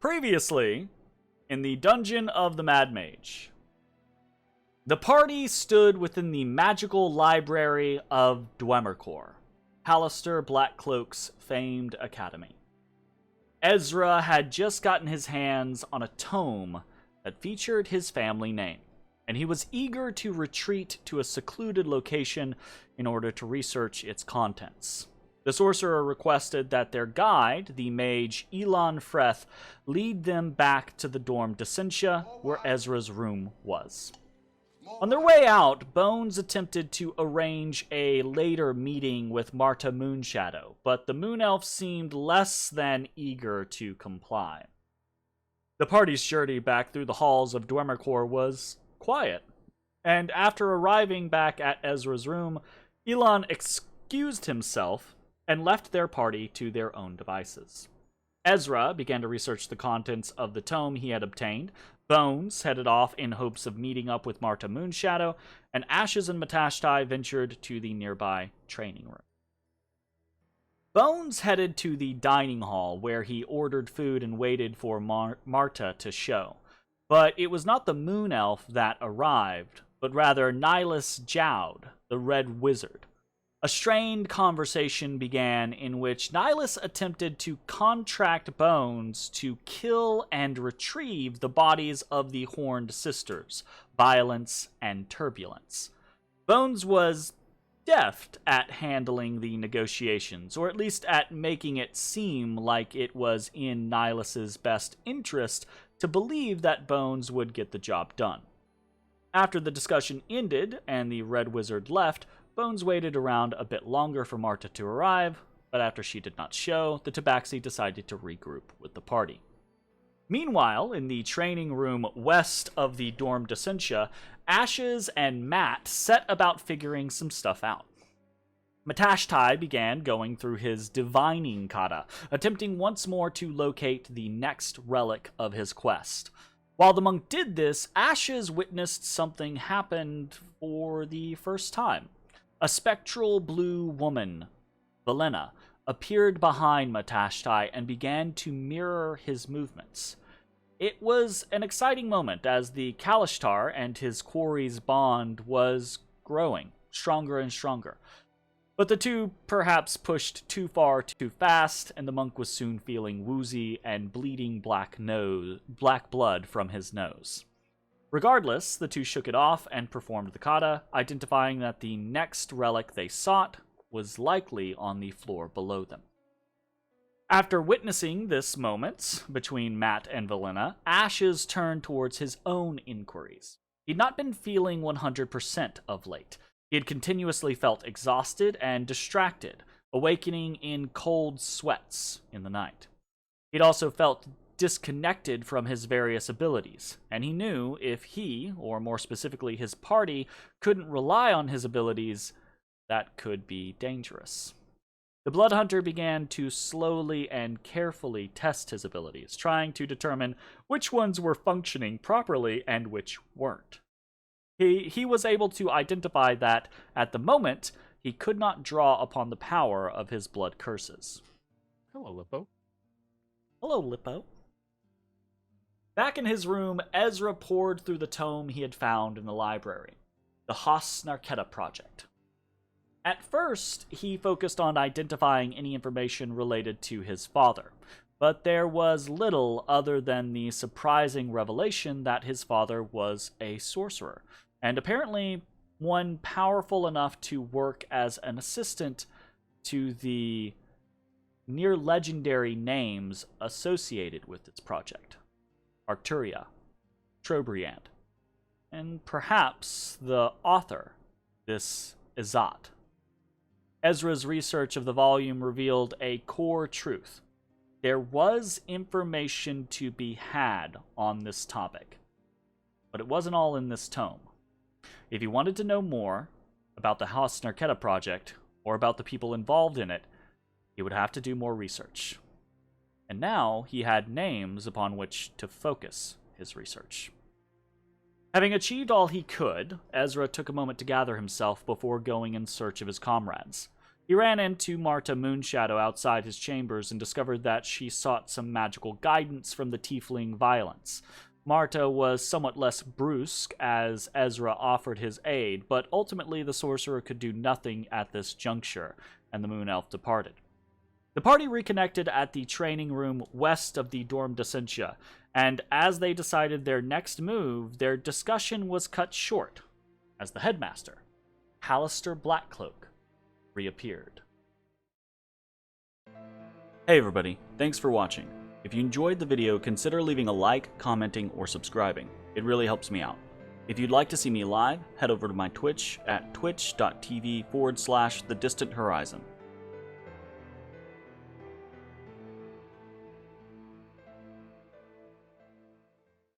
Previously, in the dungeon of the Mad Mage, the party stood within the magical library of Dwemercore, Halaster Blackcloak's famed academy. Ezrah had just gotten his hands on a tome that featured his family name, and he was eager to retreat to a secluded location in order to research its contents. The sorcerer requested that their guide, the mage Elon Freth, lead them back to the dorm Descentia, where Ezra's room was. On their way out, Bones attempted to arrange a later meeting with Marta Moonshadow, but the Moon Elf seemed less than eager to comply. The party's journey back through the halls of Dwemercore was quiet, and after arriving back at Ezra's room, Elon excused himself and left their party to their own devices. Ezrah began to research the contents of the tome he had obtained. Bones headed off in hopes of meeting up with Marta Moonshadow, and Ashes and Matashtai ventured to the nearby training room. Bones headed to the dining hall, where he ordered food and waited for Marta to show. But it was not the Moon Elf that arrived, but rather Nihilus Jowd, the Red Wizard. A strained conversation began in which Nihilus attempted to contract Bones to kill and retrieve the bodies of the Horned Sisters, Violence and Turbulence. Bones was deft at handling the negotiations, or at least at making it seem like it was in Nihilus's best interest to believe that Bones would get the job done. After the discussion ended and the Red Wizard left, Bones waited around a bit longer for Marta to arrive, but after she did not show, the Tabaxi decided to regroup with the party. Meanwhile, in the training room west of the dorm Descentia, Ashes and Matt set about figuring some stuff out. Matashtai began going through his divining kata, attempting once more to locate the next relic of his quest. While the monk did this, Ashes witnessed something happen for the first time. A spectral blue woman, Velena, appeared behind Matashtai and began to mirror his movements. It was an exciting moment as the Kalashtar and his quarry's bond was growing, stronger and stronger. But the two perhaps pushed too far too fast, and the monk was soon feeling woozy and bleeding black blood from his nose. Regardless, the two shook it off and performed the kata, identifying that the next relic they sought was likely on the floor below them. After witnessing this moment between Matt and Velena, Ashes turned towards his own inquiries. He'd not been feeling 100% of late. He had continuously felt exhausted and distracted, awakening in cold sweats in the night. He'd also felt disconnected from his various abilities, and he knew if he, or more specifically his party, couldn't rely on his abilities, that could be dangerous. The Blood Hunter began to slowly and carefully test his abilities, trying to determine which ones were functioning properly and which weren't. He was able to identify that, at the moment, he could not draw upon the power of his blood curses. Hello, Lippo. Hello, Lippo. Back in his room, Ezrah pored through the tome he had found in the library, the Halaster Project. At first, he focused on identifying any information related to his father, but there was little other than the surprising revelation that his father was a sorcerer, and apparently one powerful enough to work as an assistant to the near-legendary names associated with its project. Arcturia, Trobriand, and perhaps the author, this Izat. Ezra's research of the volume revealed a core truth. There was information to be had on this topic, but it wasn't all in this tome. If he wanted to know more about the Halaster Project, or about the people involved in it, he would have to do more research. And now he had names upon which to focus his research. Having achieved all he could, Ezrah took a moment to gather himself before going in search of his comrades. He ran into Marta Moonshadow outside his chambers and discovered that she sought some magical guidance from the tiefling Violence. Marta was somewhat less brusque as Ezrah offered his aid, but ultimately the sorcerer could do nothing at this juncture, and the Moon Elf departed. The party reconnected at the training room west of the Dorm Descentia, and as they decided their next move, their discussion was cut short, as the headmaster, Halaster Blackcloak, reappeared. Hey everybody, thanks for watching. If you enjoyed the video, consider leaving a like, commenting, or subscribing. It really helps me out. If you'd like to see me live, head over to my Twitch at twitch.tv/thedistanthorizon.